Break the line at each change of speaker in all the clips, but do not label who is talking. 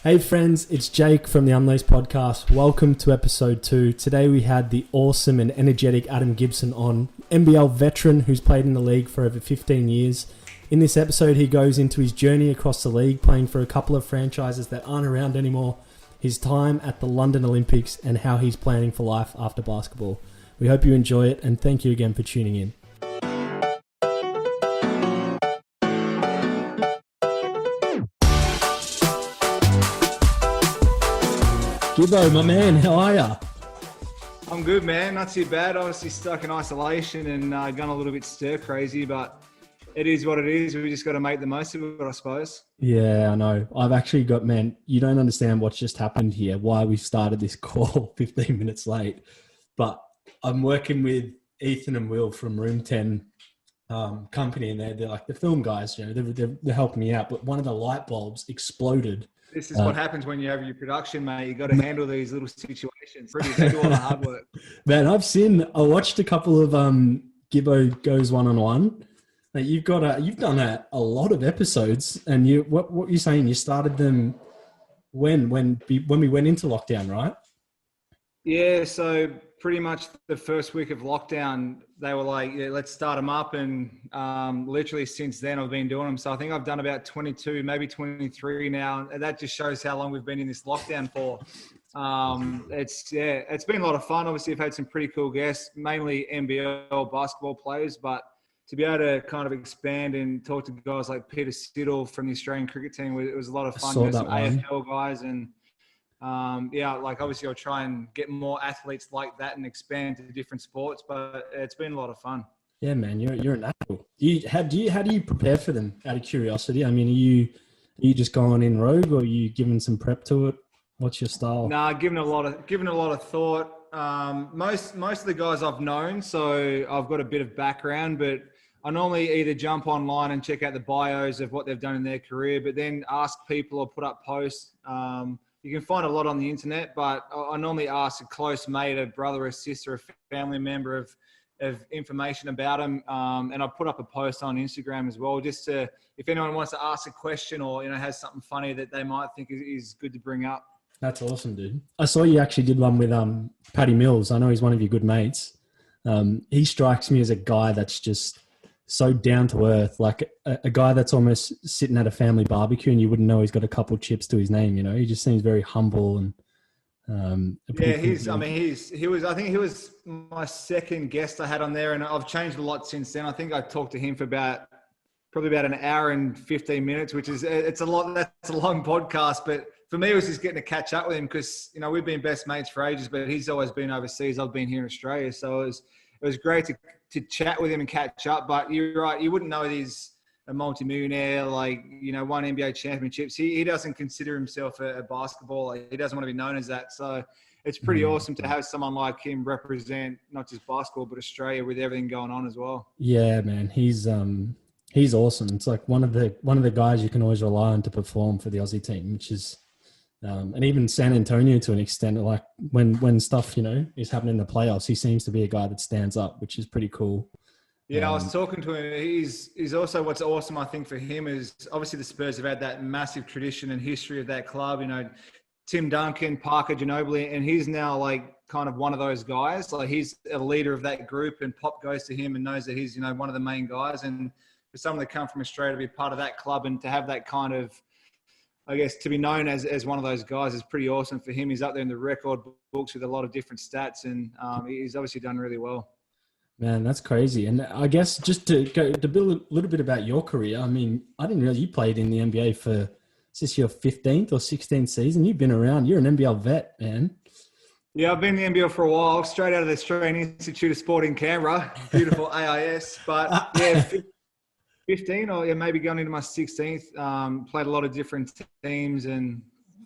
Hey friends, it's Jake from the Unlaced Podcast. Welcome to episode 2. Today we had the awesome and energetic Adam Gibson on, NBL Veteran who's played in the league for over 15 years. In this episode he goes into his journey across the league, playing for a couple of franchises that aren't around anymore, his time at the London Olympics and how he's planning for life after basketball. We hope you enjoy it and thank you again for tuning in. Gibbo, my man, how are ya?
I'm good, man. Not too bad. Obviously stuck in isolation and gone a little bit stir crazy, but it is what it is. We just got to make the most of it, I suppose.
Yeah, I know. I've actually got, man, you don't understand what's just happened here, why we started this call 15 minutes late. But I'm working with Ethan and Will from Room 10 company, and they're like the film guys, you know, they're helping me out. But one of the light bulbs exploded.
This is what happens when you have your production, mate. You got to handle these little situations. They do all the hard work.
Man, I watched a couple of Gibbo Goes One-on-One. You've done a lot of episodes, and what you're saying, you started them when we went into lockdown, right?
Yeah, so pretty much the first week of lockdown, they were like, yeah, let's start them up. And literally since then, I've been doing them. So I think I've done about 22, maybe 23 now. And that just shows how long we've been in this lockdown for. It's been a lot of fun. Obviously, I've had some pretty cool guests, mainly NBL basketball players. But to be able to kind of expand and talk to guys like Peter Siddle from the Australian cricket team, it was a lot of fun. Some AFL guys and obviously I'll try and get more athletes like that and expand to different sports, but it's been a lot of fun.
Yeah, man, you're an athlete. How do you prepare for them out of curiosity? I mean, are you just going in rogue or are you giving some prep to it? What's your style?
Nah, giving a lot of thought. Most of the guys I've known, so I've got a bit of background, but I normally either jump online and check out the bios of what they've done in their career, but then ask people or put up posts. You can find a lot on the internet, but I normally ask a close mate, a brother, a sister, a family member of information about them. And I put up a post on Instagram as well, just to, if anyone wants to ask a question or, you know, has something funny that they might think is good to bring up.
That's awesome, dude. I saw you actually did one with Paddy Mills. I know he's one of your good mates. He strikes me as a guy that's just so down to earth, like a guy that's almost sitting at a family barbecue and you wouldn't know he's got a couple chips to his name. You know, he just seems very humble and
he was my second guest I had on there, and I've changed a lot since then. I think I talked to him for probably about an hour and 15 minutes, which is it's a lot. That's a long podcast, but for me it was just getting to catch up with him because, you know, we've been best mates for ages, but he's always been overseas. I've been here in Australia, so it was great to chat with him and catch up. But you're right, you wouldn't know he's a multimillionaire, like, you know, won NBL Championships. He doesn't consider himself a basketballer. He doesn't want to be known as that. So it's pretty awesome to have someone like him represent not just basketball, but Australia with everything going on as well.
Yeah, man. He's awesome. It's like one of the guys you can always rely on to perform for the Aussie team, which is and even San Antonio to an extent, like when stuff, you know, is happening in the playoffs, he seems to be a guy that stands up, which is pretty cool.
Yeah, I was talking to him. He's also, what's awesome, I think, for him is obviously the Spurs have had that massive tradition and history of that club. You know, Tim Duncan, Parker Ginobili, and he's now like kind of one of those guys. Like he's a leader of that group, and Pop goes to him and knows that he's, you know, one of the main guys. And for someone that come from Australia to be part of that club and to have that kind of, I guess, to be known as one of those guys is pretty awesome for him. He's up there in the record books with a lot of different stats, and he's obviously done really well.
Man, that's crazy. And I guess just to build a little bit about your career, I mean, I didn't realize you played in the NBA for, is this your 15th or 16th season? You've been around. You're an NBL vet, man.
Yeah, I've been in the NBL for a while, straight out of the Australian Institute of Sport in Canberra. Beautiful AIS. But yeah, 15 or maybe going into my 16th. Played a lot of different teams and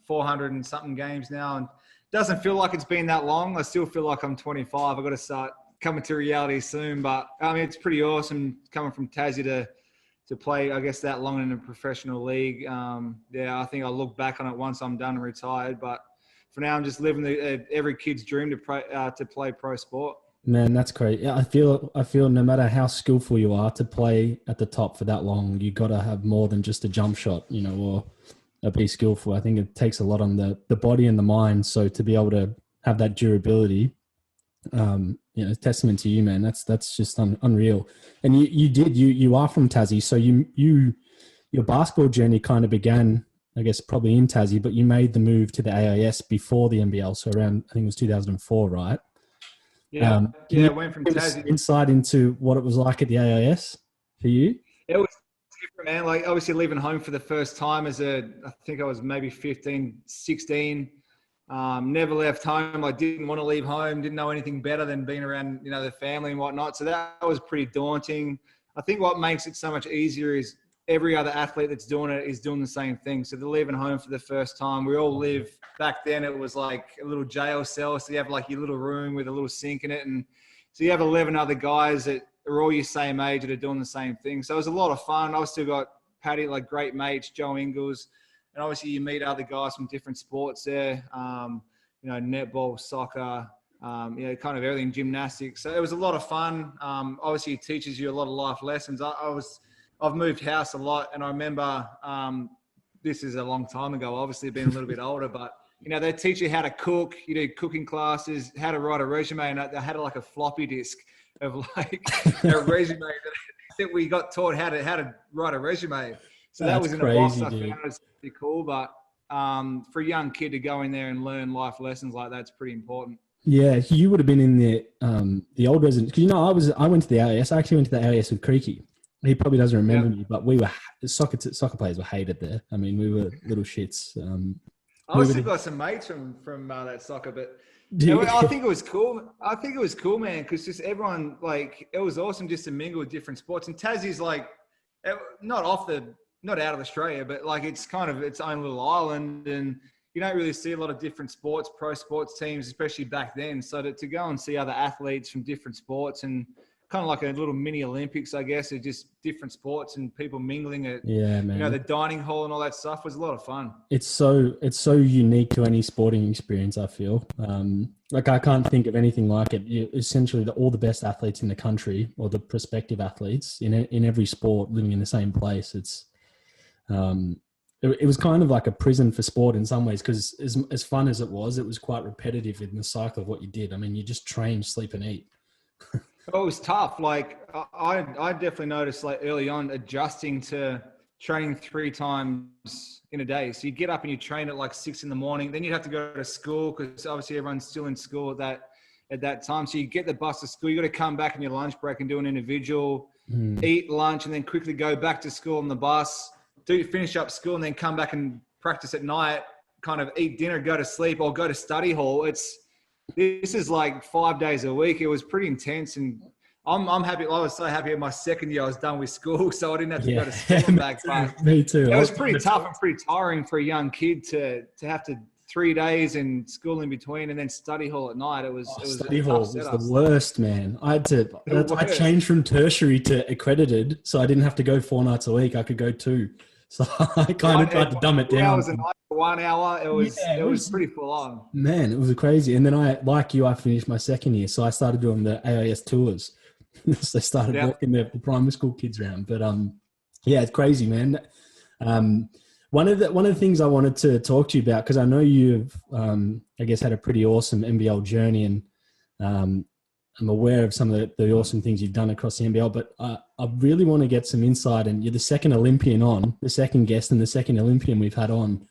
400 and something games now. And it doesn't feel like it's been that long. I still feel like I'm 25. I've got to start coming to reality soon. But I mean, it's pretty awesome coming from Tassie to play, I guess, that long in a professional league. I think I'll look back on it once I'm done and retired. But for now, I'm just living every kid's dream to play pro sport.
Man, that's great. Yeah, I feel no matter how skillful you are, to play at the top for that long, you got to have more than just a jump shot, you know, or be skillful. I think it takes a lot on the body and the mind. So to be able to have that durability, testament to you, man. That's just unreal. And you are from Tassie, so your basketball journey kind of began, I guess, probably in Tassie, but you made the move to the AIS before the NBL, so around, I think it was 2004, right?
Yeah,
I
went from
give us
Tassie.
insight into what it was like at the AIS for you?
It was different, man. Like, obviously leaving home for the first time I think I was maybe 15, 16. Never left home. I didn't want to leave home. Didn't know anything better than being around, the family and whatnot. So that was pretty daunting. I think what makes it so much easier is every other athlete that's doing it is doing the same thing. So they're leaving home for the first time. We all live, back then it was like a little jail cell. So you have like your little room with a little sink in it. And so you have 11 other guys that are all your same age that are doing the same thing. So it was a lot of fun. I've still got Paddy, like great mates, Joe Ingles. And obviously you meet other guys from different sports there, netball, soccer, kind of everything, gymnastics. So it was a lot of fun. Obviously it teaches you a lot of life lessons. I've moved house a lot, and I remember this is a long time ago, obviously being a little bit older, but they teach you how to cook, you do cooking classes, how to write a resume, and I had like a floppy disk of like a resume that we got taught how to write a resume. So that was in a box. I found it was pretty cool, but for a young kid to go in there and learn life lessons like that's pretty important.
Yeah, you would have been in the old residence, because I went to the AIS. I actually went to the AIS with Creaky. He probably doesn't remember me, but we were soccer players were hated there. I mean, we were little shits.
I still got some mates from that soccer, but I think it was cool. I think it was cool, man, because just everyone, like, it was awesome just to mingle with different sports. And Tassie's like not out of Australia, but like it's kind of its own little island, and you don't really see a lot of different pro sports teams, especially back then. So to go and see other athletes from different sports and kind of like a little mini Olympics, I guess, of just different sports and people mingling at, the dining hall and all that stuff was a lot of fun. It's
so unique to any sporting experience, I feel. Like I can't think of anything like it. Essentially, all the best athletes in the country, or the prospective athletes in every sport, living in the same place. It was kind of like a prison for sport in some ways, because as fun as it was quite repetitive in the cycle of what you did. I mean, you just train, sleep, and eat.
It was tough. Like I definitely noticed, like, early on, adjusting to training 3 times in a day. So you get up and you train at like 6 a.m. Then you'd have to go to school, because obviously everyone's still in school at that time. So you get the bus to school. You got to come back in your lunch break and do an individual, eat lunch, and then quickly go back to school on the bus, finish up school, and then come back and practice at night, kind of eat dinner, go to sleep, or go to study hall. This is like 5 days a week. It was pretty intense, and I'm happy. I was so happy in my second year I was done with school, so I didn't have to go to school and back. But
me too.
It was pretty tough and pretty tiring for a young kid to have to 3 days in school in between and then study hall at night. It was
study hall was the worst, man. I changed from tertiary to accredited, so I didn't have to go 4 nights a week. I could go 2. So I kind of tried to dumb it down.
1 hour. It was pretty full on. Man,
it was crazy. And then I finished my second year, so I started doing the AIS tours. So I started walking the primary school kids around. But it's crazy, man. One of the things I wanted to talk to you about, because I know you've I guess had a pretty awesome NBL journey, and I'm aware of some of the awesome things you've done across the NBL, but I really want to get some insight. And you're the second Olympian the second guest and the second Olympian we've had on,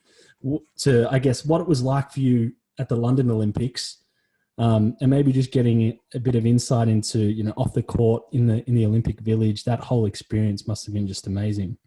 to, I guess, what it was like for you at the London Olympics, and maybe just getting a bit of insight into, off the court in the Olympic Village. That whole experience must have been just amazing.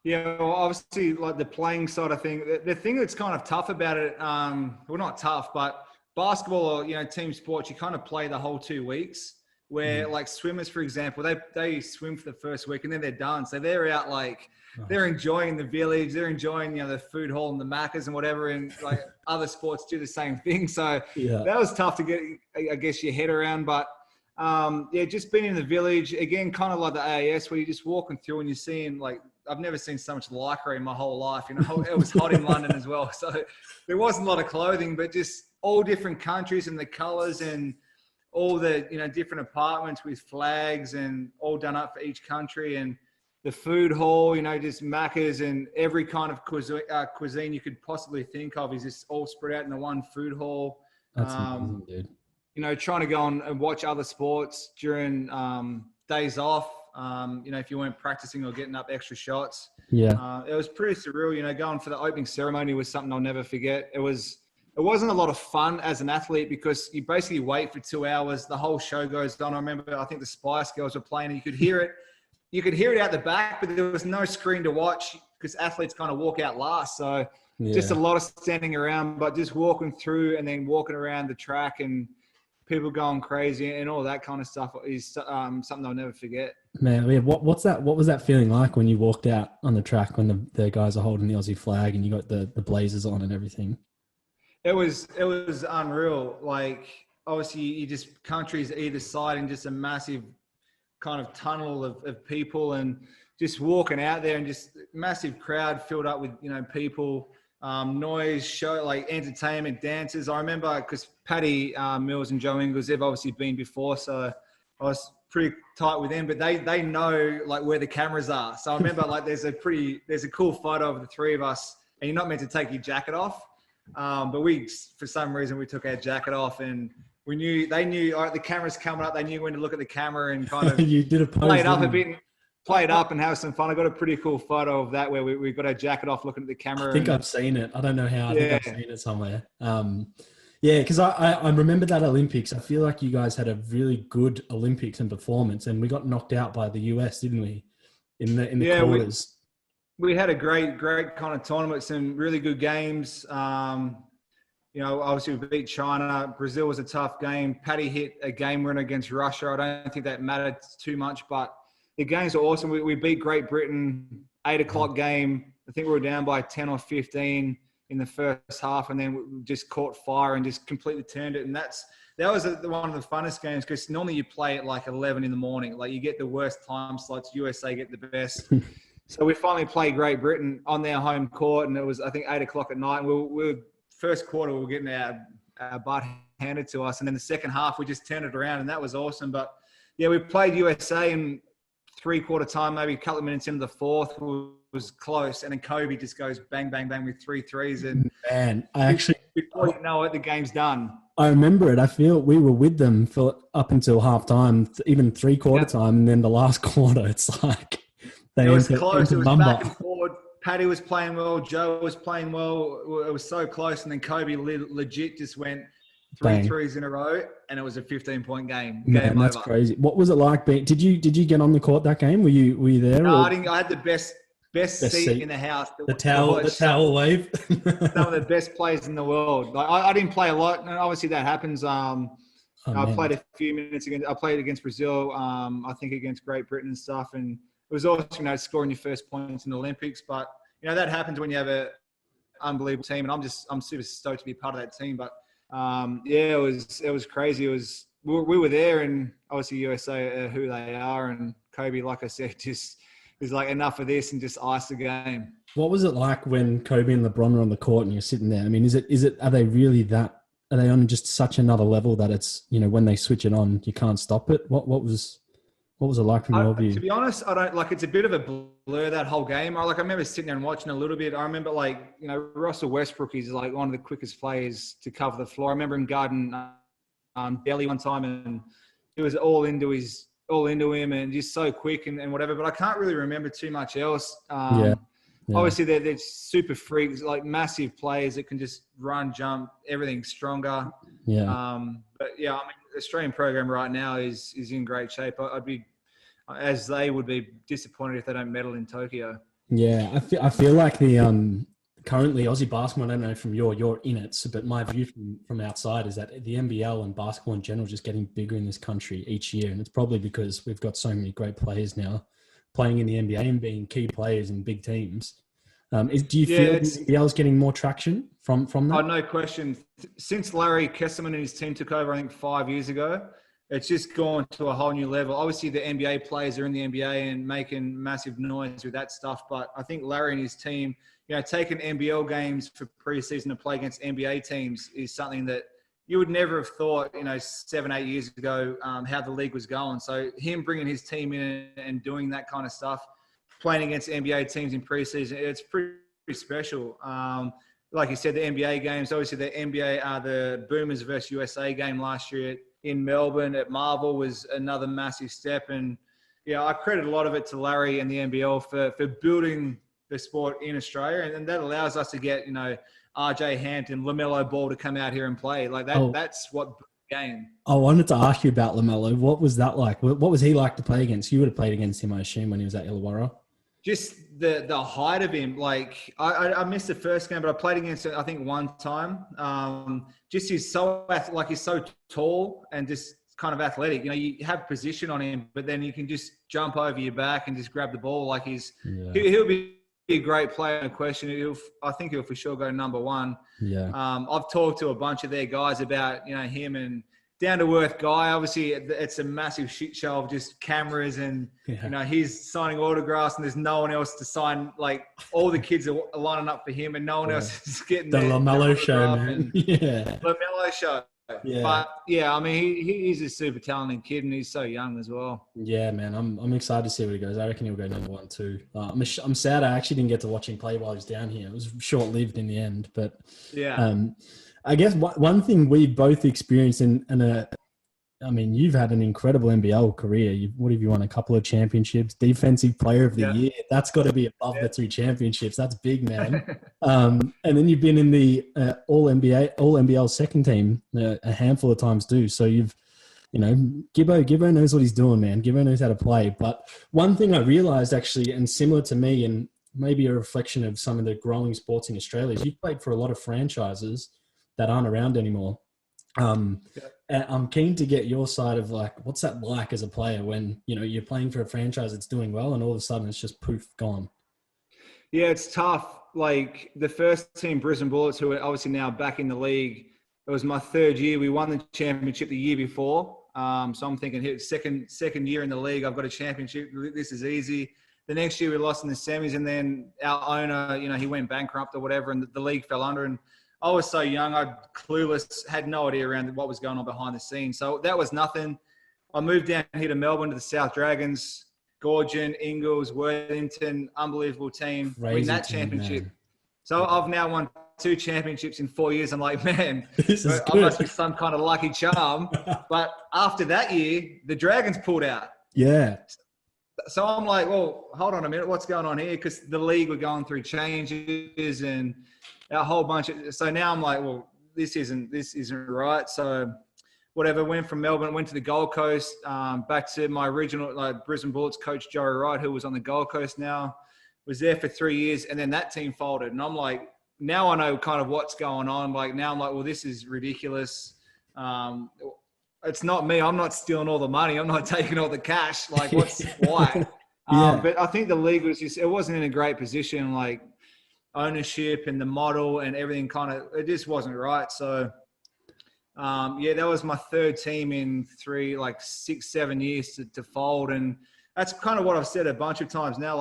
Yeah, well, obviously, like the playing side of things, the thing that's kind of tough about it, well, not tough, but basketball or, team sports, you kind of play the whole 2 weeks, where like swimmers, for example, they swim for the first week and then they're done. So they're out, like, they're enjoying the village, they're enjoying, the food hall and the Maccas and whatever, and like other sports do the same thing. So that was tough to get, I guess, your head around. But just being in the village, again, kind of like the AIS, where you're just walking through and you're seeing, like, I've never seen so much lycra in my whole life. It was hot in London as well. So there wasn't a lot of clothing, but just all different countries and the colors and all the, different apartments with flags and all done up for each country. And, the food hall, just Macca's and every kind of cuisine you could possibly think of is just all spread out in the one food hall.
That's amazing, dude.
Trying to go and watch other sports during days off, if you weren't practicing or getting up extra shots.
Yeah.
It was pretty surreal, going for the opening ceremony was something I'll never forget. It wasn't a lot of fun as an athlete because you basically wait for 2 hours. The whole show goes on. I remember, I think the Spice Girls were playing and you could hear it. You could hear it out the back, but there was no screen to watch because athletes kind of walk out last. So just a lot of standing around, but just walking through and then walking around the track and people going crazy and all that kind of stuff is something I'll never forget.
Man, what was that feeling like when you walked out on the track when the guys are holding the Aussie flag and you got the blazers on and everything?
It was unreal. Like, obviously you just countries either side and just a massive kind of tunnel of people and just walking out there and just massive crowd filled up with, people, noise, show, like entertainment, dancers. I remember because Paddy Mills and Joe Ingles, they've obviously been before, so I was pretty tight with them, but they know like where the cameras are. So I remember like there's a cool photo of the three of us and you're not meant to take your jacket off. But for some reason we took our jacket off and they knew, all right, the camera's coming up. They knew when to look at the camera and kind of
you did a pose,
play it up a bit, play it up and have some fun. I got a pretty cool photo of that where we got our jacket off looking at the camera.
I think I've seen it. I don't know how. I think I've seen it somewhere. Because I remember that Olympics. I feel like you guys had a really good Olympics and performance, and we got knocked out by the US, didn't we? In the quarters.
We had a great kind of tournament, some really good games. Obviously we beat China. Brazil was a tough game. Paddy hit a game winner against Russia. I don't think that mattered too much, but the games were awesome. We beat Great Britain, 8 o'clock game. I think we were down by 10 or 15 in the first half, and then we just caught fire and just completely turned it. And that was one of the funnest games because normally you play at like 11 in the morning. Like you get the worst time slots. USA get the best. So we finally played Great Britain on their home court, and it was, I think, 8 o'clock at night. And we were first quarter, we were getting our butt handed to us. And then the second half, we just turned it around, and that was awesome. But, yeah, we played USA in three-quarter time, maybe a couple of minutes into the fourth. It was close. And then Kobe just goes bang, bang, bang with 3 threes. And
man,
before you know it, the game's done.
I remember it. I feel we were with them for up until halftime, even three-quarter time. And then the last quarter, it's like
it was close. It was back and forward. Paddy was playing well. Joe was playing well. It was so close. And then Kobe legit just went three threes in a row, and it was a 15-point game.
Man, that's over. Crazy. What was it like being? Did you get on the court that game? Were you there?
No, I didn't. I had the best seat in the house.
The towel wave.
Some of the best players in the world. Like I didn't play a lot, and obviously that happens. I played a few minutes against. I played against Brazil. I think against Great Britain and stuff, and it was awesome, scoring your first points in the Olympics. But that happens when you have an unbelievable team, and I'm super stoked to be part of that team. But it was crazy. We were there, and obviously USA who they are, and Kobe, like I said, just was like enough of this and just iced the game.
What was it like when Kobe and LeBron were on the court and you're sitting there? I mean, are they really that? Are they on just such another level that it's when they switch it on, you can't stop it? What was it like from your view? To
be honest, I don't like. It's a bit of a blur, that whole game. I remember sitting there and watching a little bit. I remember Russell Westbrook is like one of the quickest players to cover the floor. I remember him guarding Delhi one time, and it was all into him, and just so quick and whatever. But I can't really remember too much else.
Yeah.
Obviously, they're super freaks, like massive players that can just run, jump, everything stronger.
Yeah.
But yeah, I mean, the Australian program right now is in great shape. I'd be, as they would be, disappointed if they don't medal in Tokyo.
Yeah, I feel like the currently Aussie basketball. I don't know from you're in it, but my view from outside is that the NBL and basketball in general is just getting bigger in this country each year, and it's probably because we've got so many great players now playing in the NBA and being key players in big teams. Do you feel the NBL is getting more traction from that?
Oh, no question. Since Larry Kesselman and his team took over, I think 5 years ago, it's just gone to a whole new level. Obviously, the NBA players are in the NBA and making massive noise with that stuff. But I think Larry and his team, taking NBL games for preseason to play against NBA teams is something that you would never have thought, 7-8 years ago, how the league was going. So him bringing his team in and doing that kind of stuff, playing against NBA teams in preseason, it's pretty special. Like you said, the NBA games, obviously the NBA, the Boomers versus USA game last year in Melbourne at Marvel was another massive step. And yeah, I credit a lot of it to Larry and the NBL for building the sport in Australia. And that allows us to get, RJ Hampton, LaMelo Ball to come out here and play. Like that. That's what game.
I wanted to ask you about LaMelo. What was that like? What was he like to play against? You would have played against him, I assume, when he was at Illawarra.
Just the height of him. Like I missed the first game, but I played against him, I think, one time. Just he's so tall and just kind of athletic. You have position on him, but then you can just jump over your back and just grab the ball. Like he'll be a great player, no question. I think he'll for sure go number one. Yeah. I've talked to a bunch of their guys about him, and down to earth guy. Obviously, it's a massive shit show of just cameras and he's signing autographs and there's no one else to sign. Like all the kids are lining up for him and no one else is getting
the LaMelo show, man.
LaMelo show. Yeah. But yeah, I mean, he's a super talented kid and he's so young as well.
Yeah, man, I'm excited to see where he goes. I reckon he'll go number one too. I'm sad I actually didn't get to watch him play while he was down here. It was short-lived in the end, but yeah. I guess one thing we both experienced I mean, you've had an incredible NBL career. What have you won? A couple of championships, Defensive Player of the Year. That's got to be above the 2 championships. That's big, man. And then you've been in the All-NBL Second team a handful of times too. So Gibbo knows what he's doing, man. Gibbo knows how to play. But one thing I realized actually, and similar to me, and maybe a reflection of some of the growing sports in Australia, is you've played for a lot of franchises that aren't around anymore. And I'm keen to get your side of what's that like as a player when, you're playing for a franchise that's doing well and all of a sudden it's just poof, gone.
Yeah, it's tough. Like the first team, Brisbane Bullets, who are obviously now back in the league, it was my 3rd year. We won the championship the year before. So I'm thinking, second year in the league, I've got a championship. This is easy. The next year we lost in the semis and then our owner, he went bankrupt or whatever and the league fell under and I was so young, I clueless, had no idea around what was going on behind the scenes. So that was nothing. I moved down here to Melbourne to the South Dragons, Gorgon, Ingalls, Worthington, unbelievable team, win that championship. Man. So I've now won 2 championships in 4 years. I'm like, man, I must be some kind of lucky charm. But after that year, the Dragons pulled out. Yeah. So I'm like, well, hold on a minute, what's going on here? Because the league were going through changes and a whole bunch of. So now I'm like, well, this isn't right. So whatever, went from Melbourne, went to the Gold Coast, back to my original Brisbane Bullets coach, Joey Wright, who was on the Gold Coast now, was there for 3 years. And then that team folded. And I'm like, now I know kind of what's going on. Now I'm like, well, this is ridiculous. It's not me. I'm not stealing all the money. I'm not taking all the cash. Why? But I think the league was it wasn't in a great position. Ownership and the model and everything it just wasn't right. So, that was my 3rd team in 6, 7 years to fold. And that's kind of what I've said a bunch of times now.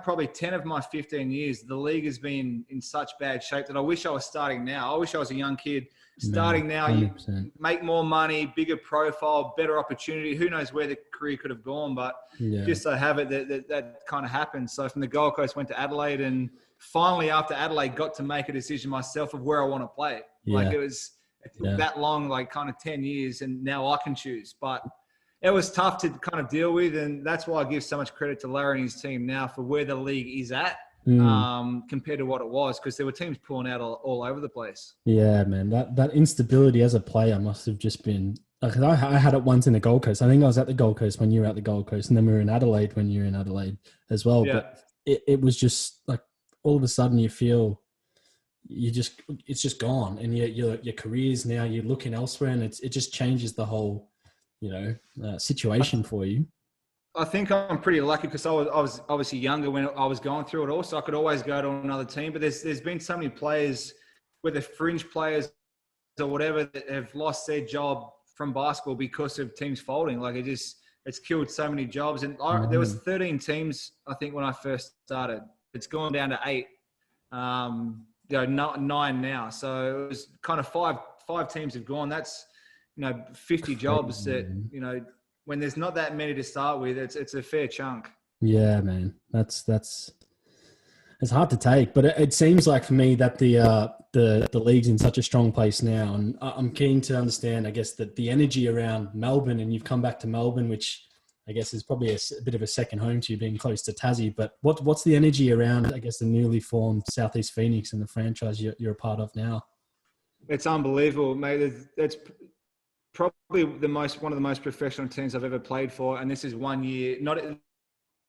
Probably 10 of my 15 years, the league has been in such bad shape that I wish I was starting now. I wish I was a young kid starting now. 100%. You make more money, bigger profile, better opportunity. Who knows where the career could have gone, but just so have it that kind of happened. So from the Gold Coast, went to Adelaide and finally after Adelaide got to make a decision myself of where I want to play. It took that long, 10 years, and now I can choose. But it was tough to kind of deal with, and that's why I give so much credit to Larry and his team now for where the league is at compared to what it was, because there were teams pulling out all over the place. Yeah, man, that instability as a player must have just been. Because I had it once in the Gold Coast. I think I was at the Gold Coast when you were at the Gold Coast, and then we were in Adelaide when you were in Adelaide as well. Yeah. But it was just all of a sudden you feel it's just gone, and your career's now you're looking elsewhere, and it just changes the whole situation for you. I think I'm pretty lucky because I was obviously younger when I was going through it all, so I could always go to another team. But there's been so many players, whether fringe players or whatever, that have lost their job from basketball because of teams folding. It's killed so many jobs. And there was 13 teams, I think, when I first started. It's gone down to 8. 9 now. So it was kind of five teams have gone. That's 50 jobs that when there's not that many to start with, it's a fair chunk.
Yeah, man. It's hard to take, but it seems like for me that the league's in such a strong place now, and I'm keen to understand, I guess, that the energy around Melbourne, and you've come back to Melbourne, which I guess is probably a bit of a second home to you, being close to Tassie. But what's the energy around, I guess, the newly formed Southeast Phoenix and the franchise you're a part of now?
It's unbelievable, mate. It's probably one of the most professional teams I've ever played for, and this is 1 year.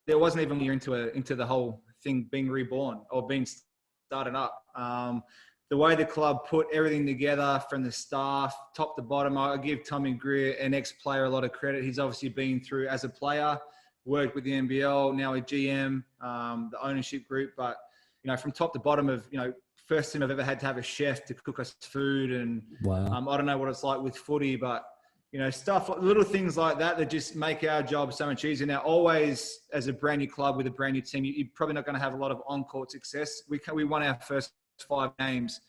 There wasn't even a year into the whole thing being reborn or being started up. The way the club put everything together from the staff, top to bottom, I give Tommy Greer, an ex-player, a lot of credit. He's obviously been through as a player, worked with the NBL, now a GM, the ownership group. But, from top to bottom of, first time I've ever had to have a chef to cook us food. And
wow.
I don't know what it's like with footy, but, stuff, little things like that just make our job so much easier. Now, always as a brand new club with a brand new team, you're probably not going to have a lot of on-court success. We won our first 5 games.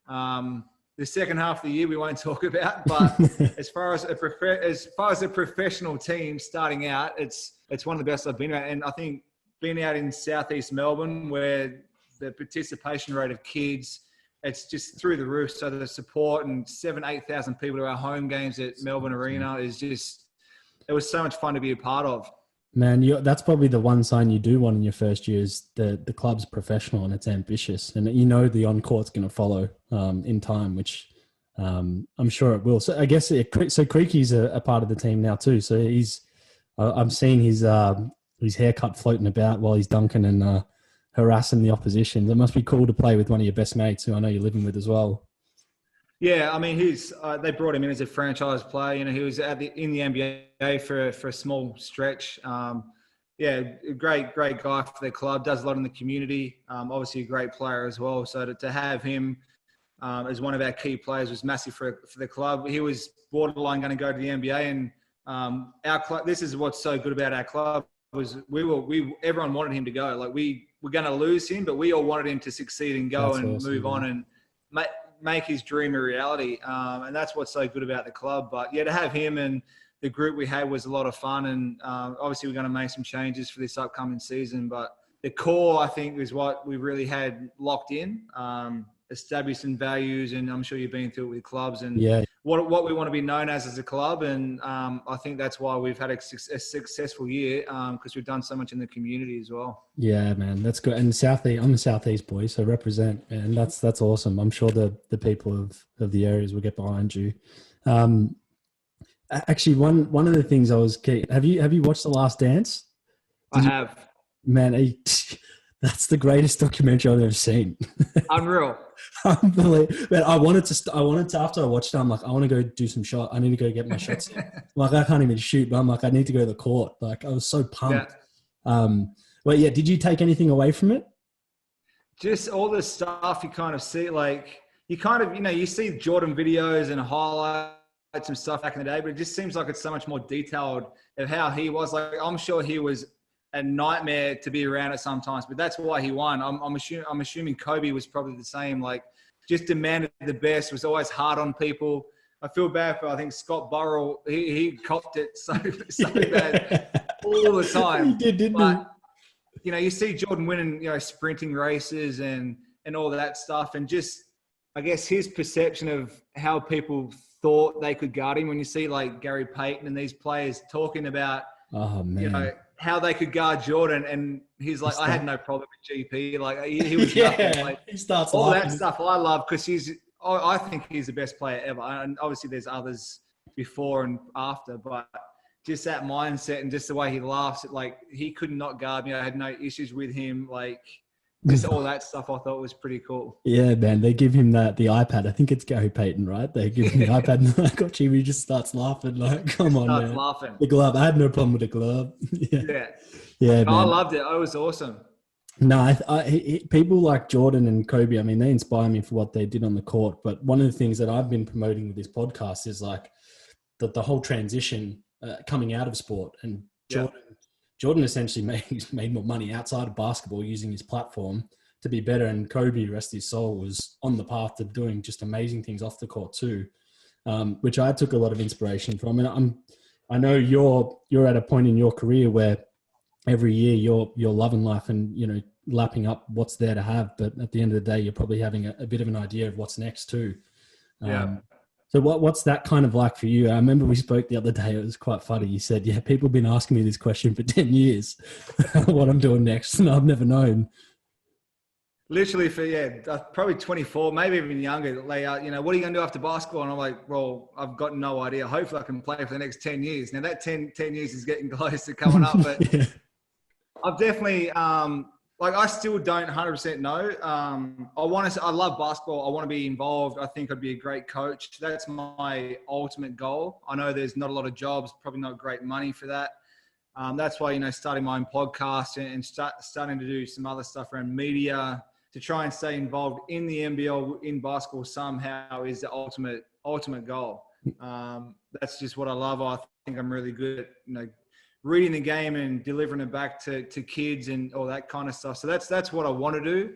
The second half of the year we won't talk about, but as far as a professional team starting out, it's one of the best I've been at. And I think being out in Southeast Melbourne, where the participation rate of kids, it's just through the roof. So the support and 8,000 people to our home games at Melbourne Arena it was so much fun to be a part of.
Man, that's probably the one sign you do want in your first year is the club's professional and it's ambitious. And the on-court's going to follow in time, which I'm sure it will. So I guess, so Creaky's a part of the team now too. So I'm seeing his haircut floating about while he's dunking and harassing the opposition. It must be cool to play with one of your best mates who I know you're living with as well.
Yeah, I mean, they brought him in as a franchise player. He was in the NBA for a small stretch. A great guy for their club. Does a lot in the community. Obviously, a great player as well. So to have him as one of our key players was massive for the club. He was borderline going to go to the NBA, and our club. This is what's so good about our club was everyone wanted him to go. Like we were going to lose him, but we all wanted him to succeed and go. That's and awesome, move on and make his dream a reality. And that's what's so good about the club. But to have him and the group we had was a lot of fun. And obviously we're going to make some changes for this upcoming season. But the core, I think, is what we really had locked in, established some values. And I'm sure you've been through it with clubs and what we want to be known as a club. And I think that's why we've had a successful year because we've done so much in the community as well. Yeah,
man, that's good. And I'm a Southeast boy, so represent, and that's awesome. I'm sure the people of the areas will get behind you. Actually, one of the things I was keen, have you watched The Last Dance?
I have.
Man, that's the greatest documentary I've ever seen.
Unreal.
Unbelievable. Man, I wanted to, after I watched it, I'm like, I want to go do some shot. I need to go get my shots in. Like, I can't even shoot, but I'm like, I need to go to the court. Like, I was so pumped. Yeah. Did you take anything away from it?
Just all the stuff you kind of see, like, you kind of, you see Jordan videos and highlights and stuff back in the day, but it just seems like it's so much more detailed of how he was. Like, I'm sure he was a nightmare to be around at sometimes, but that's why he won. I'm assuming Kobe was probably the same. Like, just demanded the best, was always hard on people. I feel bad for, I think, Scott Burrell. He copped it so bad all the time.
He did, didn't he?
You see Jordan winning, sprinting races and all that stuff, and just, I guess, his perception of how people thought they could guard him. When you see like Gary Payton and these players talking about, how they could guard Jordan, and he's like, I had no problem with GP. Like, he was nothing. Like,
he starts
all
laughing.
That stuff I love because I think he's the best player ever. And obviously there's others before and after, but just that mindset and just the way he laughs, like, he could not guard me. I had no issues with him. Like, just all that stuff I thought was pretty cool.
Yeah, man. They give him the iPad. I think it's Gary Payton, right? They give him the iPad and I got you. He just starts laughing. Like, come on, man.
Laughing.
The glove. I had no problem with the glove. Yeah, man.
I loved it. It was awesome.
No, people like Jordan and Kobe, I mean, they inspire me for what they did on the court. But one of the things that I've been promoting with this podcast is like the whole transition coming out of sport. And Jordan essentially made more money outside of basketball using his platform to be better. And Kobe, rest his soul, was on the path to doing just amazing things off the court too, which I took a lot of inspiration from. And I know you're at a point in your career where every year you're loving life and, you know, lapping up what's there to have. But at the end of the day, you're probably having a bit of an idea of what's next too.
Yeah.
So what's that kind of like for you? I remember we spoke the other day. It was quite funny. You said, yeah, people have been asking me this question for 10 years, what I'm doing next. And I've never known.
Literally probably 24, maybe even younger. You know, what are you going to do after basketball? And I'm like, well, I've got no idea. Hopefully I can play for the next 10 years. Now that 10 years is getting close to coming up, but
Yeah.
I've definitely, I still don't 100% know. I love basketball. I want to be involved. I think I'd be a great coach. That's my ultimate goal. I know there's not a lot of jobs, probably not great money for that. That's why, you know, starting my own podcast and starting to do some other stuff around media to try and stay involved in the NBL in basketball somehow is the ultimate goal. That's just what I love. I think I'm really good at, you know, reading the game and delivering it back to kids and all that kind of stuff. So that's what I want to do.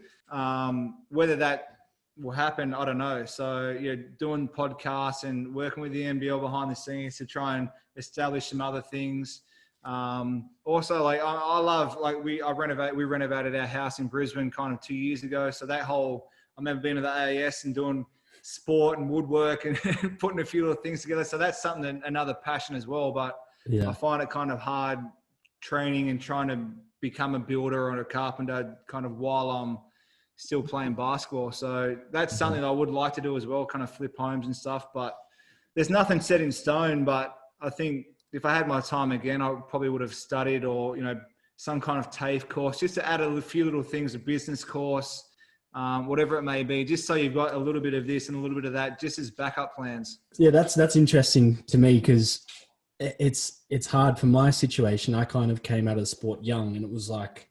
Whether that will happen, I don't know. So, you know, doing podcasts and working with the NBL behind the scenes to try and establish some other things. Also, like I love, like we renovated our house in Brisbane kind of 2 years ago. So that whole, I remember being to the AAS and doing sport and woodwork and putting a few little things together. So that's something, another passion as well. But
Yeah.
I find it kind of hard training and trying to become a builder or a carpenter kind of while I'm still playing basketball. So that's something that I would like to do as well, kind of flip homes and stuff. But there's nothing set in stone. But I think if I had my time again, I probably would have studied or, you know, some kind of TAFE course, just to add a few little things, a business course, whatever it may be, just so you've got a little bit of this and a little bit of that, just as backup plans.
Yeah, that's interesting to me because it's hard for my situation. I kind of came out of the sport young and it was like,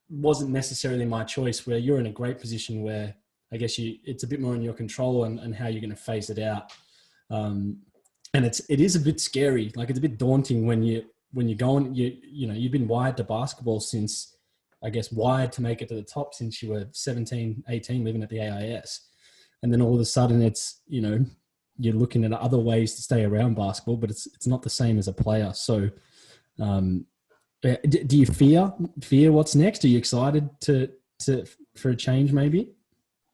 wasn't necessarily my choice, where you're in a great position where I guess it's a bit more in your control and how you're going to phase it out. And it is a bit scary. Like it's a bit daunting when you're going, you know, you've been wired to basketball since, I guess, wired to make it to the top since you were 17, 18, living at the AIS. And then all of a sudden it's, you know, you're looking at other ways to stay around basketball, but it's not the same as a player. So, do you fear what's next? Are you excited for a change maybe?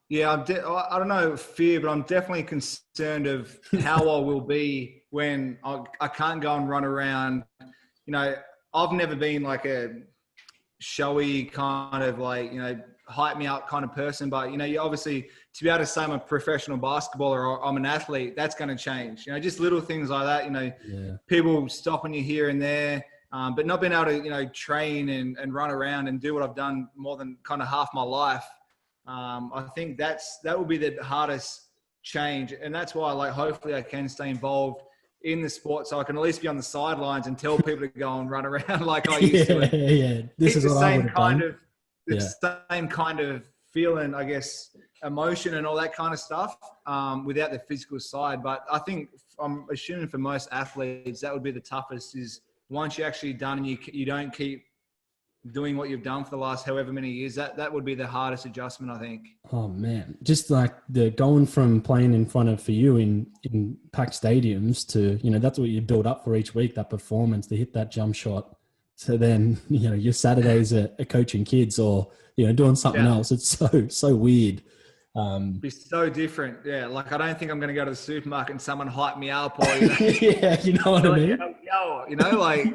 Yeah, I don't know fear, but I'm definitely concerned of how I will be when I can't go and run around. You know, I've never been like a showy kind of like, you know, hype me up kind of person. But, you know, you obviously, to be able to say I'm a professional basketballer or I'm an athlete, that's going to change. You know, just little things like that, you know, people stopping you here and there. But not being able to, you know, train and run around and do what I've done more than kind of half my life. I think that will be the hardest change. And that's why, like, hopefully I can stay involved in the sport so I can at least be on the sidelines and tell people to go and run around like I used to.
Yeah. This is what I would have done.
The same kind of feeling, I guess, emotion and all that kind of stuff without the physical side. But I think I'm assuming for most athletes, that would be the toughest is once you're actually done and you don't keep doing what you've done for the last however many years, that would be the hardest adjustment, I think.
Oh man, just like the going from playing in front of, for you in packed stadiums to, you know, that's what you build up for each week, that performance, to hit that jump shot. So then, you know, your Saturdays are coaching kids or, you know, doing something else. It's so weird.
Be so different. Yeah. Like, I don't think I'm going to go to the supermarket and someone hype me up or, you know,
yeah, you know what I mean?
You know, like,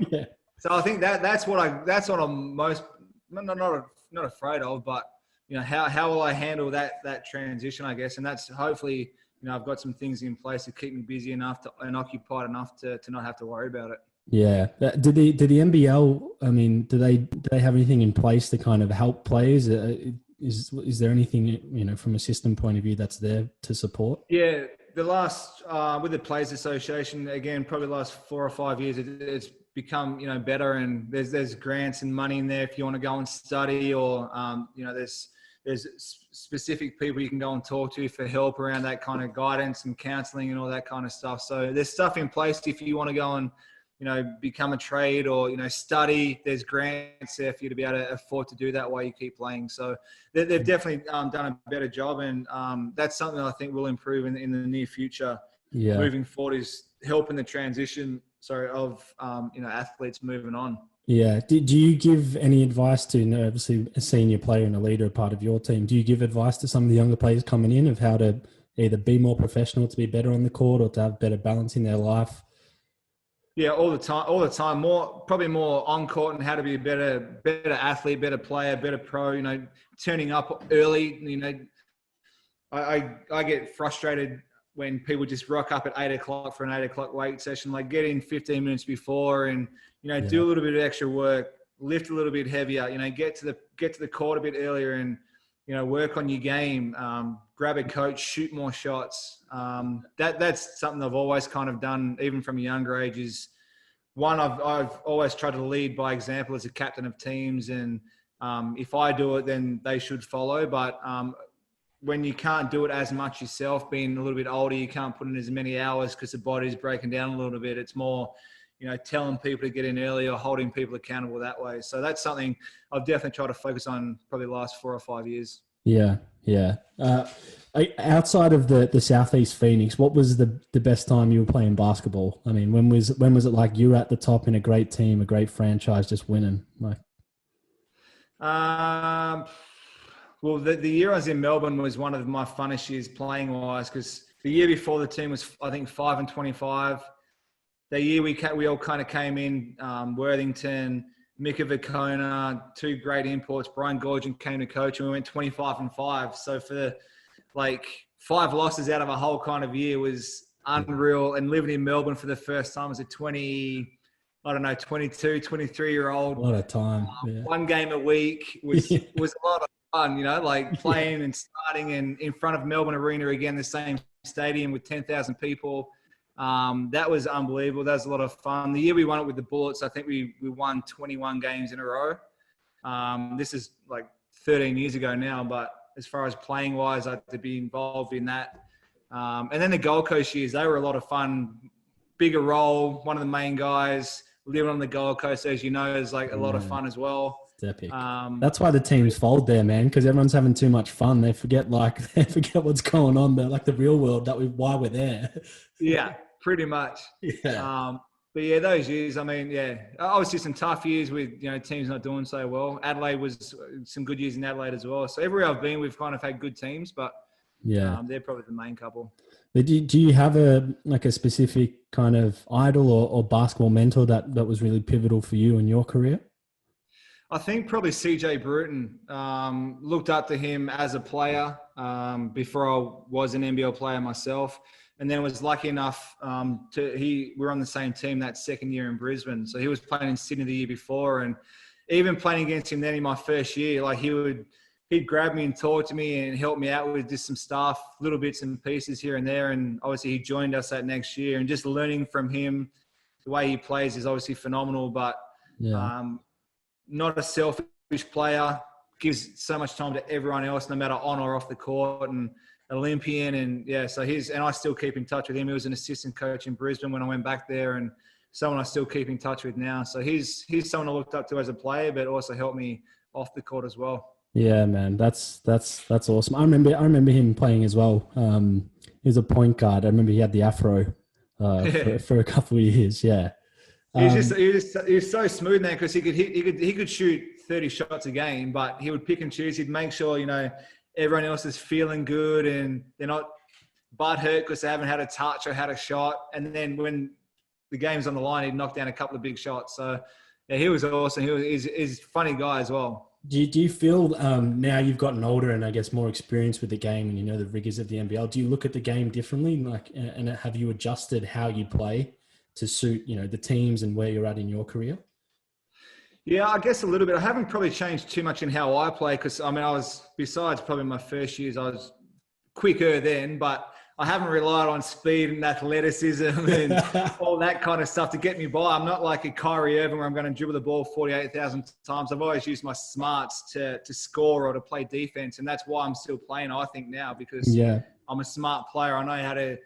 so I think that's what I'm most not afraid of, but, you know, how will I handle that transition, I guess. And that's hopefully, you know, I've got some things in place to keep me busy enough and occupied enough to not have to worry about it.
Yeah. Did the NBL, I mean, do they have anything in place to kind of help players? Is there anything, you know, from a system point of view that's there to support?
Yeah. The last, with the Players Association, again, probably the last 4 or 5 years, it's become, you know, better, and there's grants and money in there if you want to go and study, or, you know, there's specific people you can go and talk to for help around that kind of guidance and counseling and all that kind of stuff. So there's stuff in place if you want to go and, you know, become a trade or, you know, study. There's grants there for you to be able to afford to do that while you keep playing. So they've definitely done a better job, and that's something I think will improve in the near future. Moving forward is helping the transition, of, you know, athletes moving on.
Yeah. Do you give any advice to, obviously, a senior player and a leader, a part of your team? Do you give advice to some of the younger players coming in of how to either be more professional, to be better on the court, or to have better balance in their life?
Yeah, all the time, all the time. Probably more on court and how to be a better athlete, better player, better pro. Turning up early. I get frustrated when people just rock up at 8 o'clock for an 8 o'clock weight session. Like, get in 15 minutes before and do a little bit of extra work, lift a little bit heavier. Get to the court a bit earlier and work on your game. Grab a coach, shoot more shots. That's something I've always kind of done, even from a younger age. Is one, I've always tried to lead by example as a captain of teams, and if I do it, then they should follow. But when you can't do it as much yourself, being a little bit older, you can't put in as many hours because the body's breaking down a little bit. It's more, telling people to get in early or holding people accountable that way. So that's something I've definitely tried to focus on probably the last 4 or 5 years.
Yeah. Outside of the Southeast Phoenix, what was the best time you were playing basketball? I mean, when was it like you were at the top in a great team, a great franchise, just winning? Like,
well, the year I was in Melbourne was one of my funnest years playing wise, because the year before the team was, I think, 5-25. The year we all kind of came in, Worthington, Mika Vicona, 2 great imports. Brian Gorgian came to coach, and we went 25-5. So for 5 losses out of a whole kind of year was unreal. And living in Melbourne for the first time as a 22, 23-year-old.
A lot of time. Yeah.
1 game a week was a lot of fun, playing and starting in front of Melbourne Arena again, the same stadium with 10,000 people. That was unbelievable. That was a lot of fun. The year we won it with the Bullets, I think we won 21 games in a row. This is 13 years ago now, but as far as playing wise, I had to be involved in that. And then the Gold Coast years, they were a lot of fun. Bigger role, one of the main guys. Living on the Gold Coast, as you know, is a lot of fun as well.
It's epic. That's why the teams fold there, man, because everyone's having too much fun. They forget what's going on. They're the real world, why we're there.
Yeah, pretty much.
Yeah.
But yeah, those years, I mean, yeah, obviously some tough years with, teams not doing so well. Adelaide was some good years in Adelaide as well. So everywhere I've been, we've kind of had good teams, but they're probably the main couple.
But do you have a specific kind of idol or basketball mentor that was really pivotal for you in your career?
I think probably CJ Bruton. Looked up to him as a player before I was an NBL player myself. And then was lucky enough we were on the same team that second year in Brisbane. So he was playing in Sydney the year before. And even playing against him then in my first year, he'd grab me and talk to me and help me out with just some stuff, little bits and pieces here and there. And obviously he joined us that next year, and just learning from him, the way he plays is obviously phenomenal, but not a selfish player, gives so much time to everyone else, no matter on or off the court, and Olympian. And so and I still keep in touch with him. He was an assistant coach in Brisbane when I went back there, and someone I still keep in touch with now. So he's someone I looked up to as a player, but also helped me off the court as well. Yeah,
man, that's awesome. I remember him playing as well. He was a point guard. I remember he had the afro for a couple of years. Yeah,
he was so smooth, man, because he could shoot 30 shots a game, but he would pick and choose. He'd make sure everyone else is feeling good and they're not butthurt because they haven't had a touch or had a shot. And then when the game's on the line, he'd knock down a couple of big shots. So yeah, he was awesome. He's a funny guy as well.
Do you feel now you've gotten older and I guess more experience with the game and the rigors of the NBL, do you look at the game differently? And have you adjusted how you play to suit, the teams and where you're at in your career?
Yeah, I guess a little bit. I haven't probably changed too much in how I play because, I mean, besides probably my first years, I was quicker then, but I haven't relied on speed and athleticism and all that kind of stuff to get me by. I'm not like a Kyrie Irving where I'm going to dribble the ball 48,000 times. I've always used my smarts to score or to play defense, and that's why I'm still playing, I think, now, because I'm a smart player. I know how to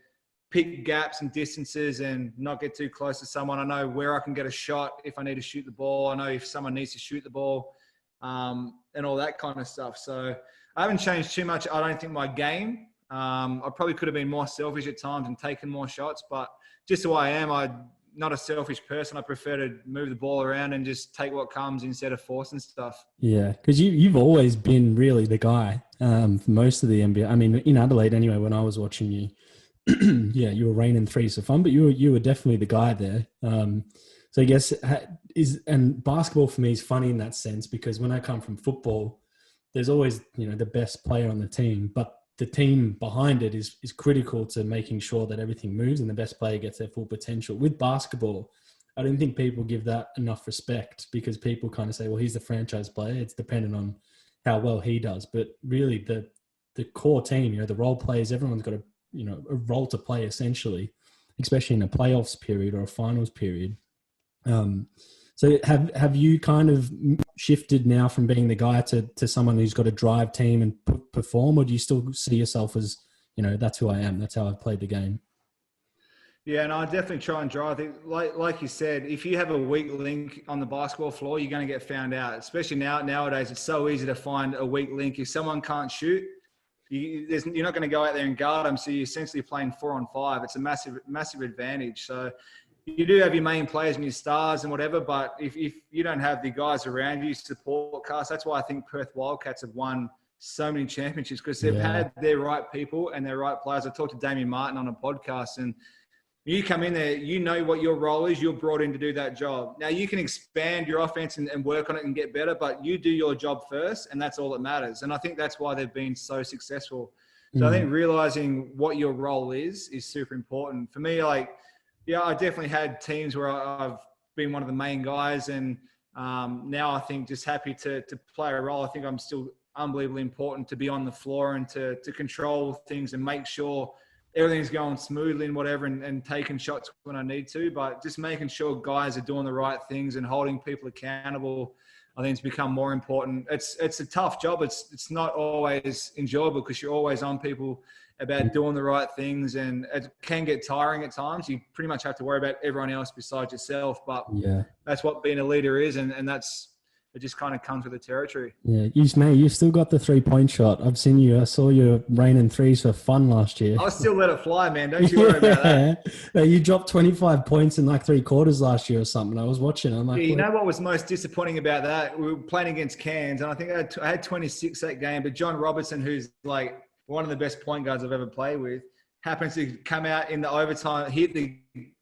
pick gaps and distances and not get too close to someone. I know where I can get a shot if I need to shoot the ball. I know if someone needs to shoot the ball and all that kind of stuff. So I haven't changed too much, I don't think, my game. I probably could have been more selfish at times and taken more shots, but just the way I am, not a selfish person. I prefer to move the ball around and just take what comes instead of forcing stuff.
Yeah, because you've always been really the guy for most of the NBA. I mean, in Adelaide anyway, when I was watching you, yeah, you were raining threes for fun, but you were definitely the guy there. So I guess and basketball for me is funny in that sense, because when I come from football, there's always, the best player on the team, but the team behind it is critical to making sure that everything moves and the best player gets their full potential. With basketball, I don't think people give that enough respect, because people kind of say, well, he's the franchise player. It's dependent on how well he does. But really the core team, the role players, everyone's got a role to play essentially, especially in a playoffs period or a finals period. So have you kind of shifted now from being the guy to someone who's got to drive team and perform, or do you still see yourself as, that's who I am, that's how I've played the game?
Yeah, and I definitely try and drive it. Like you said, if you have a weak link on the basketball floor, you're going to get found out. Especially nowadays, it's so easy to find a weak link. If someone can't shoot, you're not going to go out there and guard them. So you're essentially playing 4-on-5. It's a massive advantage. So you do have your main players and your stars and whatever, but if you don't have the guys around you support cast, that's why I think Perth Wildcats have won so many championships, because they've had their right people and their right players. I talked to Damien Martin on a podcast, and you come in there, you know what your role is. You're brought in to do that job. Now you can expand your offense and work on it and get better, but you do your job first, and that's all that matters. And I think that's why they've been so successful. So I think realizing what your role is super important. For me, I definitely had teams where I've been one of the main guys, and now I think just happy to play a role. I think I'm still unbelievably important to be on the floor and to control things and make sure everything's going smoothly and whatever, and taking shots when I need to, but just making sure guys are doing the right things and holding people accountable, I think it's become more important. It's a tough job. It's not always enjoyable, because you're always on people about doing the right things, and it can get tiring at times. You pretty much have to worry about everyone else besides yourself, but that's what being a leader is, and it just kind of comes with the territory.
Yeah, you've still got the 3-point shot. I saw you raining threes for fun last year.
I'll still let it fly, man. Don't you worry about that.
No, you dropped 25 points in 3 quarters last year or something. I was watching. I'm like,
you know what was most disappointing about that? We were playing against Cairns, and I think I had 26 that game, but John Robertson, who's one of the best point guards I've ever played with, happens to come out in the overtime, hit the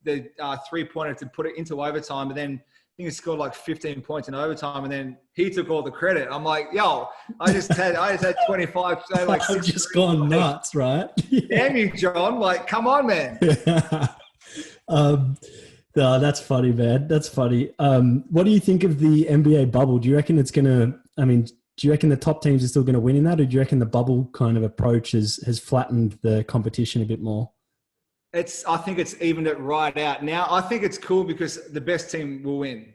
3-pointer to put it into overtime, but then I think he scored 15 points in overtime, and then he took all the credit. I'm like, yo, I just had 25. So
I've just gone nuts, right?
Damn you, John! come on, man.
No, that's funny, man. That's funny. What do you think of the NBA bubble? Do you reckon it's gonna? Do you reckon the top teams are still going to win in that, or do you reckon the bubble kind of approach has flattened the competition a bit more?
I think it's evened it right out. Now, I think it's cool because the best team will win.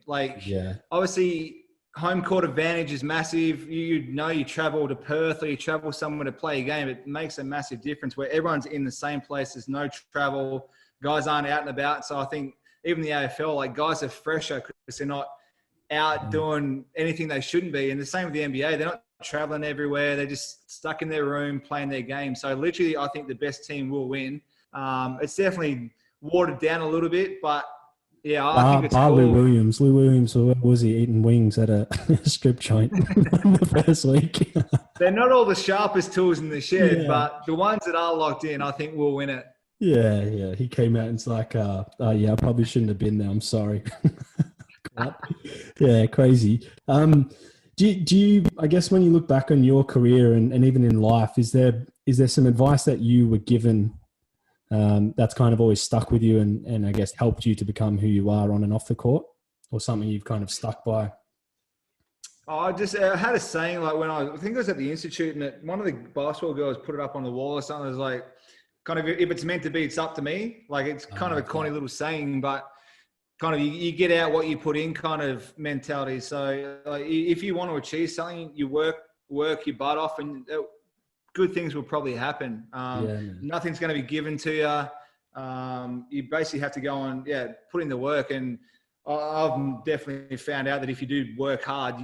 Obviously, home court advantage is massive. You travel to Perth or you travel somewhere to play a game. It makes a massive difference where everyone's in the same place. There's no travel. Guys aren't out and about. So I think even the AFL, guys are fresher because they're not out doing anything they shouldn't be. And the same with the NBA. They're not traveling everywhere. They're just stuck in their room playing their game. So literally, I think the best team will win. It's definitely watered down a little bit, but I think it's cool.
Lou Williams, where was he eating wings at a strip joint the first week?
They're not all the sharpest tools in the shed, but the ones that are locked in, I think will win it.
Yeah. He came out and it's I probably shouldn't have been there. I'm sorry. Yeah, crazy. Do you, I guess when you look back on your career and even in life, is there some advice that you were given that's kind of always stuck with you and I guess helped you to become who you are on and off the court, or something you've kind of stuck by?
I had a saying when I think I was at the Institute, and one of the basketball girls put it up on the wall or something. It was kind of, if it's meant to be, it's up to me. It's kind of a corny little saying, but kind of you get out what you put in kind of mentality. So if you want to achieve something, you work your butt off, and good things will probably happen. Nothing's going to be given to you. You basically have to go and put in the work. And I've definitely found out that if you do work hard,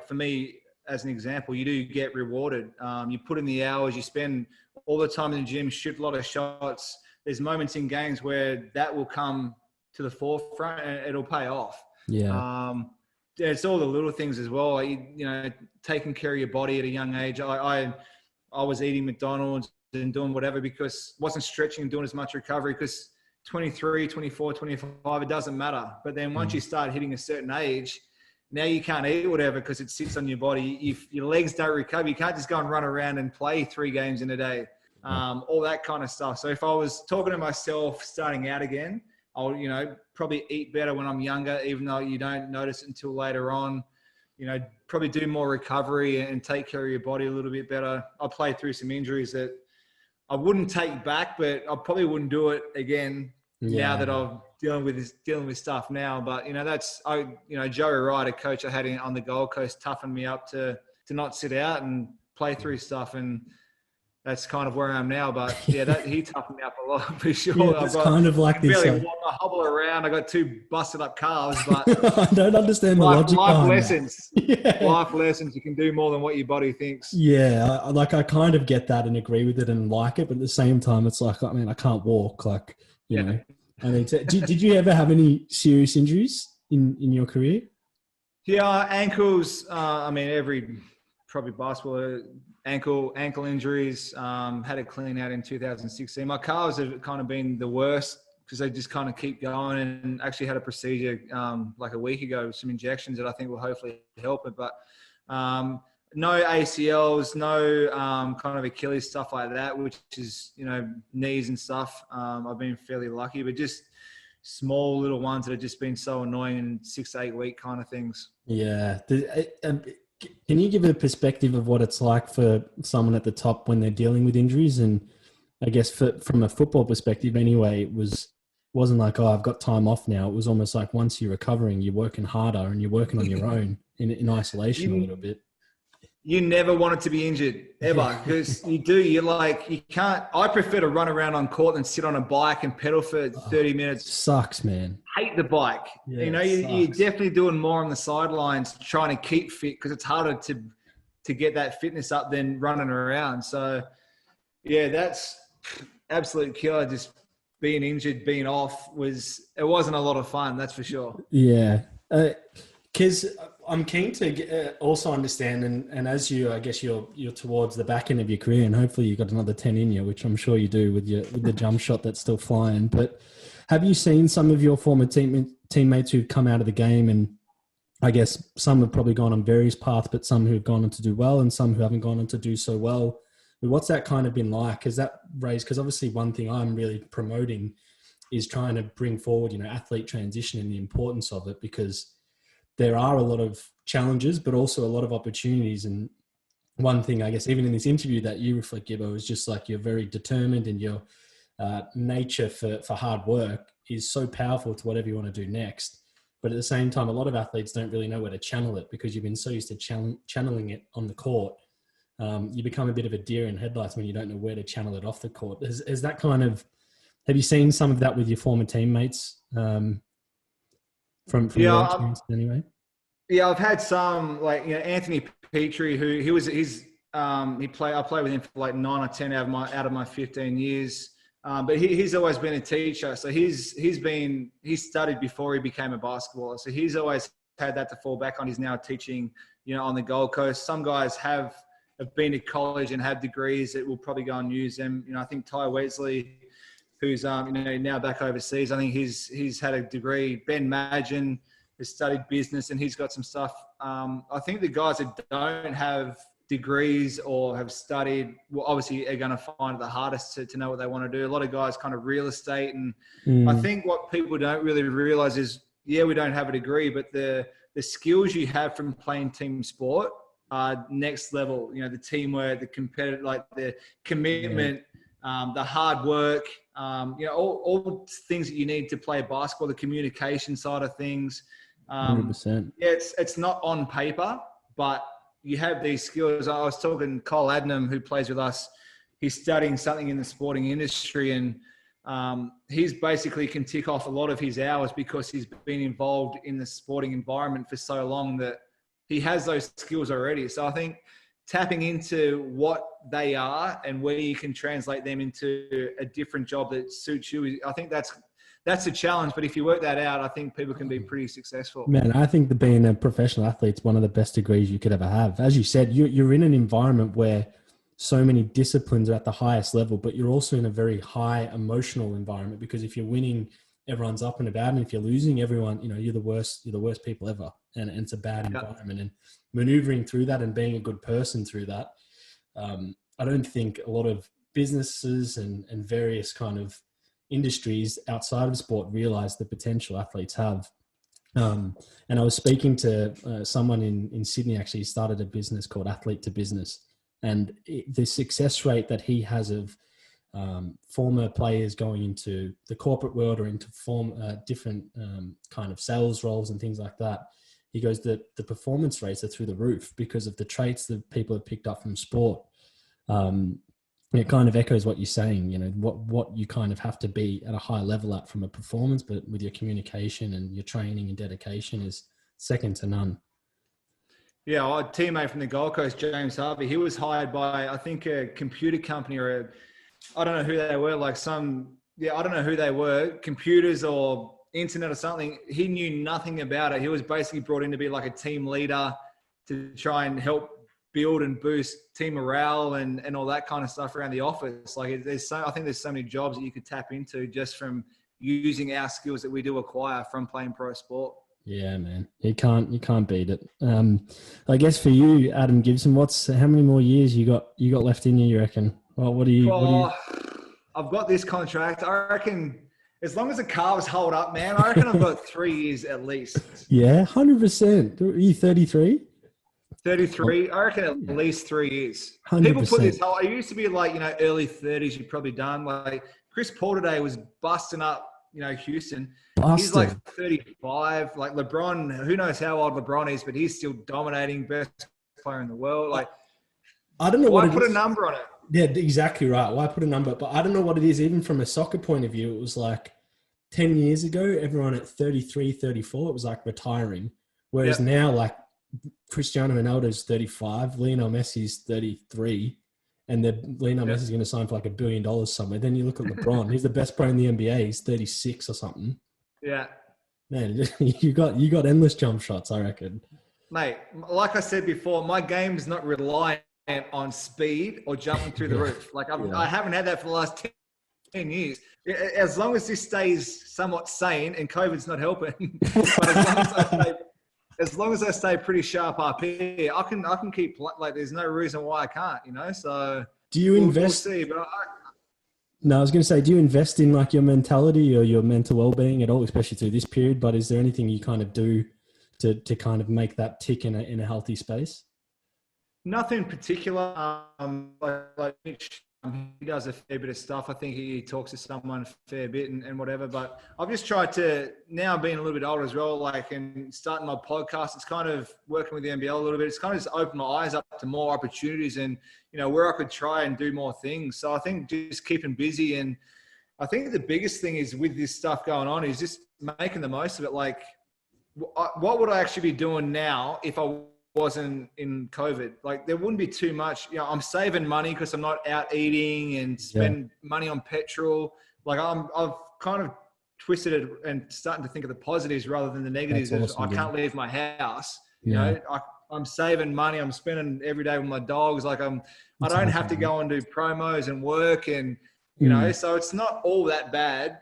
for me, as an example, you do get rewarded. You put in the hours, you spend all the time in the gym, shoot a lot of shots. There's moments in games where that will come to the forefront, and it'll pay off.
Yeah.
It's all the little things as well. Taking care of your body at a young age. I was eating McDonald's and doing whatever because wasn't stretching and doing as much recovery because 23, 24, 25, it doesn't matter. But then once you start hitting a certain age, now you can't eat whatever because it sits on your body. If your legs don't recover, you can't just go and run around and play 3 games in a day, all that kind of stuff. So if I was talking to myself starting out again, I'll, probably eat better when I'm younger, even though you don't notice it until later on. Probably do more recovery and take care of your body a little bit better. I played through some injuries that I wouldn't take back, but I probably wouldn't do it again now that I'm dealing with stuff now. But, Joey Wright, a coach I had on the Gold Coast, toughened me up to not sit out and play through stuff. And that's kind of where I am now. But yeah, he toughened me up a lot for sure.
Yeah, it's kind of like this.
I hobble around. I got 2 busted up calves, but
I don't understand the logic.
Life lessons. Yeah. Life lessons. You can do more than what your body thinks.
Yeah, I kind of get that and agree with it and like it, but at the same time, it's like, I can't walk. Like, you know. I mean, did you ever have any serious injuries in your career?
Yeah, ankles. Every probably basketball. Ankle injuries, had a clean out in 2016. My calves have kind of been the worst because they just kind of keep going, and actually had a procedure like a week ago with some injections that I think will hopefully help it. But no ACLs, no kind of Achilles, stuff like that, which is, knees and stuff. I've been fairly lucky, but just small little ones that have just been so annoying in 6 to 8 week kind of things.
Yeah. Can you give a perspective of what it's like for someone at the top when they're dealing with injuries? And I guess from a football perspective anyway, it wasn't like, I've got time off now. It was almost like once you're recovering, you're working harder and you're working on your own in isolation a little bit.
You never want it to be injured ever because you can't. I prefer to run around on court than sit on a bike and pedal for 30 minutes.
Sucks, man.
Hate the bike.
Yeah,
you're definitely doing more on the sidelines trying to keep fit because it's harder to get that fitness up than running around. So, yeah, that's absolute killer. Just being injured, being off it wasn't a lot of fun. That's for sure.
Yeah. Because I'm keen to also understand, and as I guess you're towards the back end of your career, and hopefully you've got another 10 in you, which I'm sure you do with the jump shot that's still flying. But have you seen some of your former teammates who've come out of the game, and I guess some have probably gone on various paths, but some who've gone on to do well, and some who haven't gone on to do so well? What's that kind of been like? Has that raised? Because obviously one thing I'm really promoting is trying to bring forward, athlete transition and the importance of it, because there are a lot of challenges, but also a lot of opportunities. And one thing, I guess, even in this interview that you reflect, Gibbo, is just like you're very determined, and your nature for hard work is so powerful to whatever you want to do next. But at the same time, a lot of athletes don't really know where to channel it because you've been so used to channeling it on the court. You become a bit of a deer in headlights when you don't know where to channel it off the court. Is that kind of, have you seen some of that with your former teammates? From your experience anyway?
Yeah, I've had some, like, Anthony Petrie, who I played with him for like 9 or 10 out of my 15 years. But he's always been a teacher. So he studied before he became a basketballer. So he's always had that to fall back on. He's now teaching, on the Gold Coast. Some guys have been to college and have degrees that will probably go and use them. I think Ty Weasley, who's now back overseas, I think he's had a degree. Ben Madgen has studied business and he's got some stuff. I think the guys that don't have degrees or have studied, well, obviously are going to find it the hardest to know what they want to do. A lot of guys kind of real estate. And I think what people don't really realize is, yeah, we don't have a degree, but the skills you have from playing team sport are next level. The teamwork, the competitive, like the commitment, the hard work, all things that you need to play basketball, the communication side of things.
100%.
Yeah, it's not on paper, but you have these skills. I was talking to Cole Adnam, who plays with us. He's studying something in the sporting industry, and he's basically can tick off a lot of his hours because he's been involved in the sporting environment for so long that he has those skills already. So I think tapping into what they are and where you can translate them into a different job that suits you, I think that's that's a challenge. But if you work that out, I think people can be pretty successful.
Man, I think that being a professional athlete is one of the best degrees you could ever have. As you said, you're in an environment where so many disciplines are at the highest level, but you're also in a very high emotional environment, because if you're winning, everyone's up and about, and if you're losing, everyone, you're the worst people ever, and it's a bad environment. And maneuvering through that and being a good person through that, I don't think a lot of businesses and various kind of industries outside of sport realize the potential athletes have. And I was speaking to someone in Sydney, actually started a business called Athlete to Business, and the success rate that he has of former players going into the corporate world or into different kind of sales roles and things like that. He goes that the performance rates are through the roof because of the traits that people have picked up from sport. It kind of echoes what you're saying, what you kind of have to be at a high level at from a performance, but with your communication and your training and dedication is second to none.
Yeah, a teammate from the Gold Coast, James Harvey, he was hired by, I think, a computer company or I don't know who they were, I don't know who they were, computers or internet or something. He knew nothing about it. He was basically brought in to be like a team leader to try and help build and boost team morale and all that kind of stuff around the office. I think there's so many jobs that you could tap into just from using our skills that we do acquire from playing pro sport. Yeah, man, you can't beat it. I guess for you, Adam Gibson, how many more years you got left in you reckon? Well, what do you? I've got this contract. I reckon as long as the calves hold up, man, I reckon I've got 3 years at least. Yeah, 100%. Are you 33? 33. I reckon at least 3 years. 100%. People put this whole, it used to be early 30s, you've probably done. Chris Paul today was busting up, Houston. He's 35. LeBron, who knows how old LeBron is, but he's still dominating, best player in the world. I don't know why put a number on it. Yeah, exactly right. Why put a number? But I don't know what it is. Even from a soccer point of view, it was 10 years ago, everyone at 33, 34, it was retiring. Whereas now, Cristiano Ronaldo's 35, Lionel Messi's 33, and Lionel Messi's going to sign for $1 billion somewhere. Then you look at LeBron, he's the best player in the NBA, he's 36 or something. Yeah. Man, you got endless jump shots, I reckon. Mate, like I said before, my game is not reliant on speed or jumping through the roof. I haven't had that for the last 10 years. As long as this stays somewhat sane, and COVID's not helping, but as long as I stay pretty sharp up here, I can keep there's no reason why I can't, So do you invest? We'll see, but no, I was going to say, do you invest in your mentality or your mental well-being at all, especially through this period? But is there anything you kind of do to kind of make that tick in a healthy space? Nothing particular. Mitch, he does a fair bit of stuff. I think he talks to someone a fair bit and whatever. But I've just tried to, now being a little bit older as well, and starting my podcast, it's kind of working with the NBL a little bit. It's kind of just opened my eyes up to more opportunities and, where I could try and do more things. So I think just keeping busy. And I think the biggest thing is with this stuff going on is just making the most of it. What would I actually be doing now if I wasn't in COVID? There wouldn't be too much. I'm saving money because I'm not out eating and spend money on petrol. I've kind of twisted it and starting to think of the positives rather than the negatives. Awesome, I can't leave my house. I'm saving money. I'm spending every day with my dogs. I don't have to go and do promos and work and so it's not all that bad.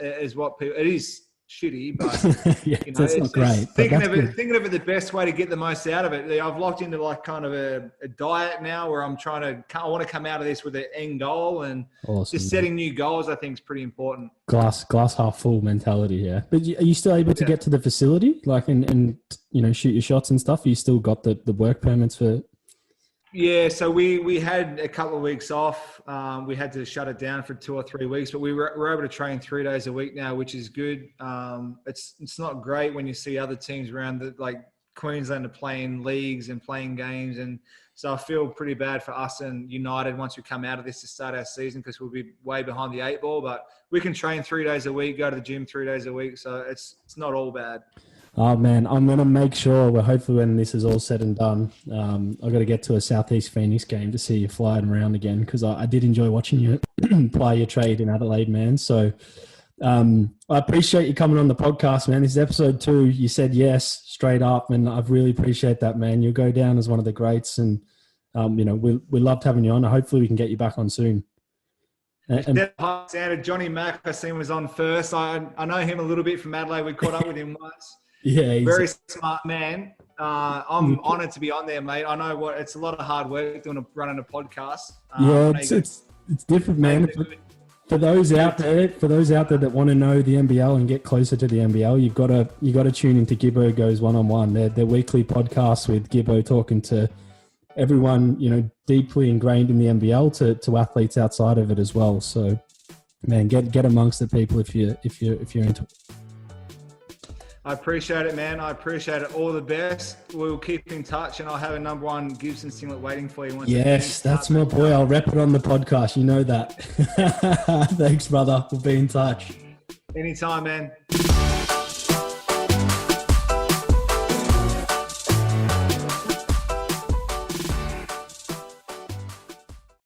Is what people. It is shitty, but
that's not great.
Thinking of it the best way to get the most out of it. I've locked into kind of a diet now where I want to come out of this with an end goal and just setting new goals. I think is pretty important. Glass half full mentality. Yeah, but are you still able to get to the facility, and shoot your shots and stuff? You still got the work permits for? Yeah, so we had a couple of weeks off. We had to shut it down for 2 or 3 weeks, but we're able to train 3 days a week now, which is good. It's not great when you see other teams around Queensland are playing leagues and playing games, and so I feel pretty bad for us and United once we come out of this to start our season because we'll be way behind the 8 ball. But we can train 3 days a week, go to the gym 3 days a week, so it's not all bad. Oh man, I'm going to make sure hopefully when this is all said and done, I've got to get to a Southeast Phoenix game to see you flying around again because I did enjoy watching you play your trade in Adelaide, man. So
I appreciate you coming on the podcast, man. This is episode 2. You said yes straight up, and I really appreciate that, man. You'll go down as one of the greats, and we loved having you on. Hopefully, we can get you back on soon.
And Johnny Mack, I seen was on first. I know him a little bit from Adelaide. We caught up with him once.
Yeah,
very smart man. I'm honoured to be on there, mate. I know it's a lot of hard work running a podcast.
It's different, man. For those out there that want to know the NBL and get closer to the NBL, you got to tune into Gibbo Goes One-on-One. Their weekly podcast with Gibbo talking to everyone, deeply ingrained in the NBL to athletes outside of it as well. So, man, get amongst the people if you're into it.
I appreciate it, man. I appreciate it. All the best. We'll keep in touch, and I'll have a number 1 Gibson singlet waiting for you.
Yes, that's my boy. I'll rep it on the podcast. You know that. Thanks, brother. We'll be in touch.
Anytime, man.